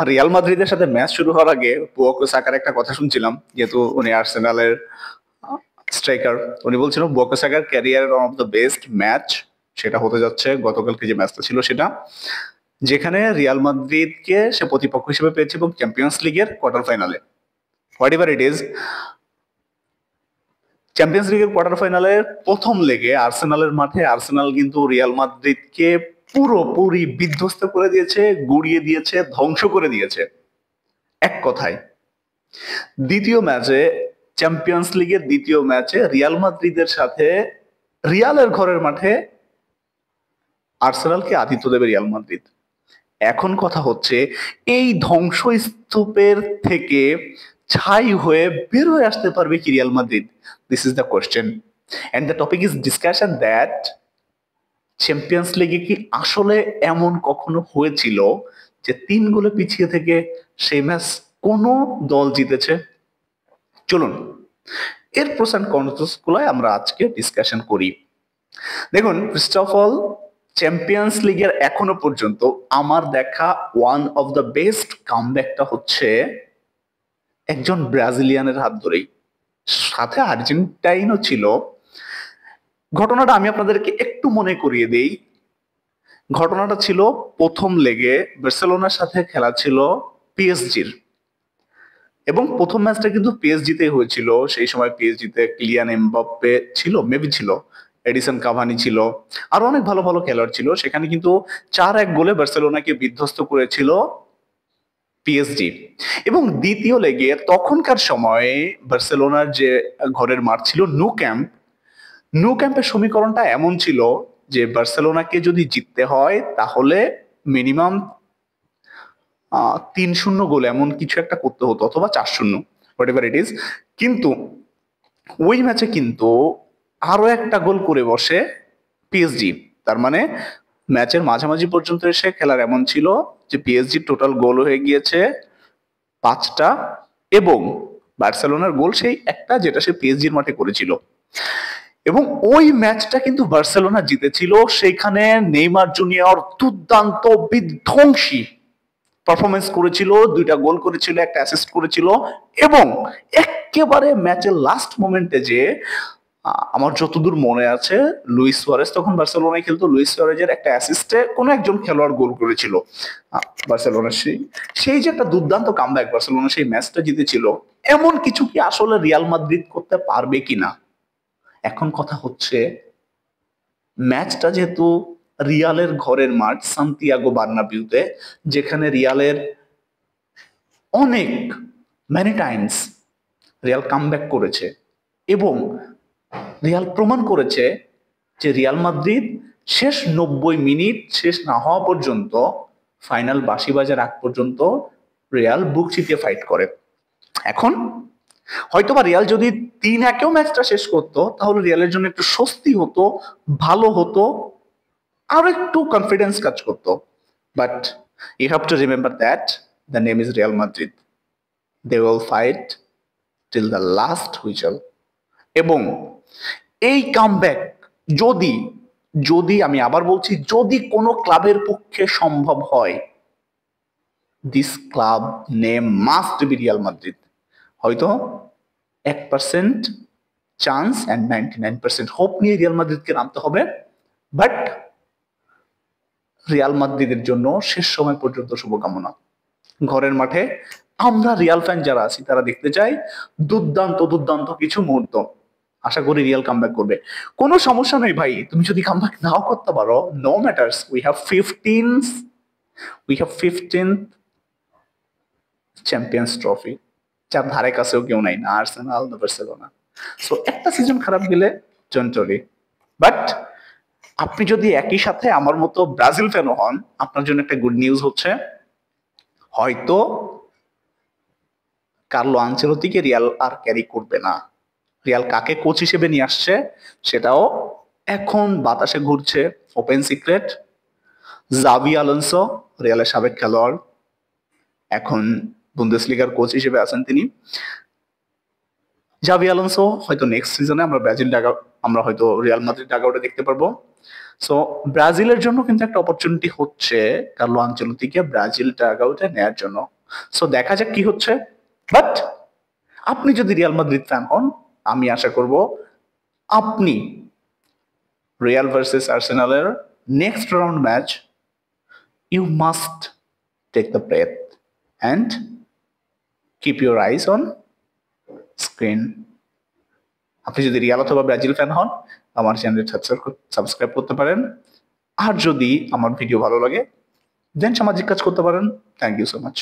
Real মাদ্রিদের সাথে match শুরু হওয়ার আগে বুকায়ো সাকার একটা কথা শুনছিলাম, যেহেতু উনি আর্সেনালের স্ট্রাইকার। উনি বলছিলেন বুকায়ো সাকার ক্যারিয়ারের one of the best match সেটা হতে যাচ্ছে গতকালকে যে ম্যাচটা ছিল সেটা, যেখানে রিয়াল মাদ্রিদকে সে প্রতিপক্ষ হিসেবে পেয়েছে এবং চ্যাম্পিয়ন্স লিগের কোয়ার্টার ফাইনালে, what ever it is, champions লিগের কোয়ার্টার ফাইনালের প্রথম লেগে আর্সেনালের মাঠে আর্সেনাল কিন্তু রিয়াল মাদ্রিদকে পুরোপুরি বিধ্বস্ত করে দিয়েছে, গুড়িয়ে দিয়েছে, ধ্বংস করে দিয়েছে এক কথায়। দ্বিতীয় ম্যাচে, চ্যাম্পিয়ন্স লিগের দ্বিতীয় ম্যাচে রিয়াল মাদ্রিদের সাথে রিয়ালের ঘরের মাঠে আর্সেনালকে আতিথ্য দেবে রিয়াল মাদ্রিদ। এখন কথা হচ্ছে এই ধ্বংসস্তূপের থেকে ছাই হয়ে বের হয়ে আসতে পারবে কি Real Madrid? This is the question and the topic is discussion that Champions লিগে কি আসলে এমন কখনো হয়েছিল যে 3 গোলে পিছিয়ে থেকে সেই ম্যাচ কোন দল জিতেছে? চলুন এর প্রোস এন্ড কনস গুলো আমরা আজকে ডিসকাশন করি। দেখুন, ফার্স্ট অফ অল, চ্যাম্পিয়ন্স লিগের এখনো পর্যন্ত আমার দেখা ওয়ান অফ দ্য বেস্ট কামব্যাকটা হচ্ছে একজন ব্রাজিলিয়ানের হাত ধরেই, সাথে আর্জেন্টাইনও ছিল। ঘটনাটা আমি আপনাদেরকে একটু মনে করিয়ে দেই। ঘটনাটা ছিল প্রথম লেগে বার্সেলোনার সাথে খেলা ছিল পিএসজির, এবং প্রথম ম্যাচটা কিন্তু পিএসজিতে হয়েছিল। সেই সময় পিএসজিতে কিলিয়ান এমবাপ্পে ছিল, মেবি ছিল, এডিসন কাভানি ছিল, আর অনেক ভালো ভালো খেলোয়াড় ছিল। সেখানে কিন্তু 4-1 গোলে বার্সেলোনাকে বিধ্বস্ত করেছিল পিএসজি। এবং দ্বিতীয় লেগে তখনকার সময়ে বার্সেলোনার যে ঘরের মাঠ ছিল ন্যু ক্যাম্পের সমীকরণটা এমন ছিল যে বার্সেলোনাকে যদি জিততে হয় তাহলে মিনিমাম 3-0 গোল এমন কিছু একটা করতে হতো, অথবা 4-0, হোয়াট এভার ইট ইজ। কিন্তু ওই ম্যাচে কিন্তু আরো একটা গোল করে বসে পিএসজি। তার মানে ম্যাচের মাঝামাঝি পর্যন্ত এসে খেলার এমন ছিল যে পিএসজি টোটাল গোল হয়ে গিয়েছে 5টা, এবং বার্সেলোনার গোল সেই একটা যেটা সে পিএসজির মাঠে করেছিল। এবং ওই ম্যাচটা কিন্তু বার্সেলোনা জিতেছিল। সেখানে নেইমার জুনিয়র দুর্দান্ত বিধ্বংসী পারফরমেন্স করেছিল, 2টা গোল করেছিল, একটা অ্যাসিস্ট করেছিল। এবং একেবারে ম্যাচের লাস্ট মোমেন্টে যে আমার যতদূর মনে আছে, লুইস সুয়ারেজ তখন বার্সেলোনায় খেলতো, লুইস সুয়ারেজের একটা অ্যাসিস্টে কোনো একজন খেলোয়াড় গোল করেছিল বার্সেলোনার। সেই যে একটা দুর্দান্ত কামব্যাক, বার্সেলোনা সেই ম্যাচটা জিতেছিল। এমন কিছু কি আসলে রিয়াল মাদ্রিদ করতে পারবে কিনা? এখন কথা হচ্ছে ম্যাচটা যেহেতু রিয়ালের ঘরের মাঠ সান্তিয়াগো বার্নাবিউতে, যেখানে রিয়ালের অনেক মেনি টাইমস রিয়াল কামব্যাক করেছে, এবং রিয়াল প্রমাণ করেছে যে রিয়াল মাদ্রিদ শেষ 90 মিনিট শেষ না হওয়া পর্যন্ত, ফাইনাল বাঁশি বাজার আগ পর্যন্ত রিয়াল বুক চিতিয়ে ফাইট করে। এখন হয়তোবা রিয়াল যদি 3-1 ম্যাচটা শেষ করতো তাহলে রিয়ালের জন্য একটু স্বস্তি হতো, ভালো হতো, আর একটু কনফিডেন্স কাজ করতো। But you have to remember that the name is Real Madrid, they will fight till the last whistle. এবং এই কামব্যাক যদি যদি আমি আবার বলছি, যদি কোনো ক্লাবের পক্ষে সম্ভব হয়, this club name must be Real Madrid. হয়তো 1% চান্স অ্যান্ড 99% হোপ নিয়ে রিয়াল মাদ্রিদকে নামতে হবে। বাট রিয়াল মাদ্রিদের জন্য শেষ সময় পর্যন্ত শুভকামনা। ঘরের মাঠে আমরা রিয়াল ফ্যান যারা আছি তারা দেখতে চাই দুর্দান্ত দুর্দান্ত কিছু মুহূর্ত। আশা করি রিয়াল কামব্যাক করবে। কোনো সমস্যা নেই ভাই, তুমি যদি কামব্যাক নাও করতে পারো, no matters, we have 15 Champions trophy, যার ধারে কাছেও কেউ নাই, না আর্সেনাল না বার্সেলোনা। সো একটা সিজন খারাপ গেলে জন্টরি, বাট আপনি যদি একই সাথে আমার মতো ব্রাজিল ফ্যানও হন, আপনার জন্য একটা গুড নিউজ হচ্ছে, হয়তো কার্লো আনচেলত্তিকে রিয়াল আর ক্যারি করবে না। রিয়াল কাকে কোচ হিসেবে নিয়ে আসছে সেটাও এখন বাতাসে ঘুরছে, ওপেন সিক্রেট। জাভি আলোনসো, রিয়ালের সাবেক খেলোয়াড়, এখন বুন্দেসলিগার কোচ হিসেবে আছেন তিনি। জাভি আলোনসো হয়তো নেক্সট সিজনে আমরা ব্রাজিল আমরা হয়তো রিয়াল মাদ্রিদ ডাগআউটে দেখতে পারবো। সো ব্রাজিলের জন্য কিন্তু একটা অপরচুনিটি হচ্ছে কার্লো আনচেলত্তিকে ব্রাজিল ডাগআউটে নেয়ার জন্য। সো দেখা যাক কি হচ্ছে। বাট আপনি যদি রিয়াল মাদ্রিদ ফ্যান হন, আমি আশা করব আপনি রিয়াল ভার্সেস আর্সেনালের next round match you must take the breath and keep your eyes on screen. আপনি যদি রিয়াল অথবা ব্রাজিল ফ্যান হন, আমার চ্যানেল সাবস্ক্রাইব করতে পারেন। আর যদি আমার ভিডিও ভালো লাগে দেন সামাজিক কাজ করতে পারেন। Thank you so much.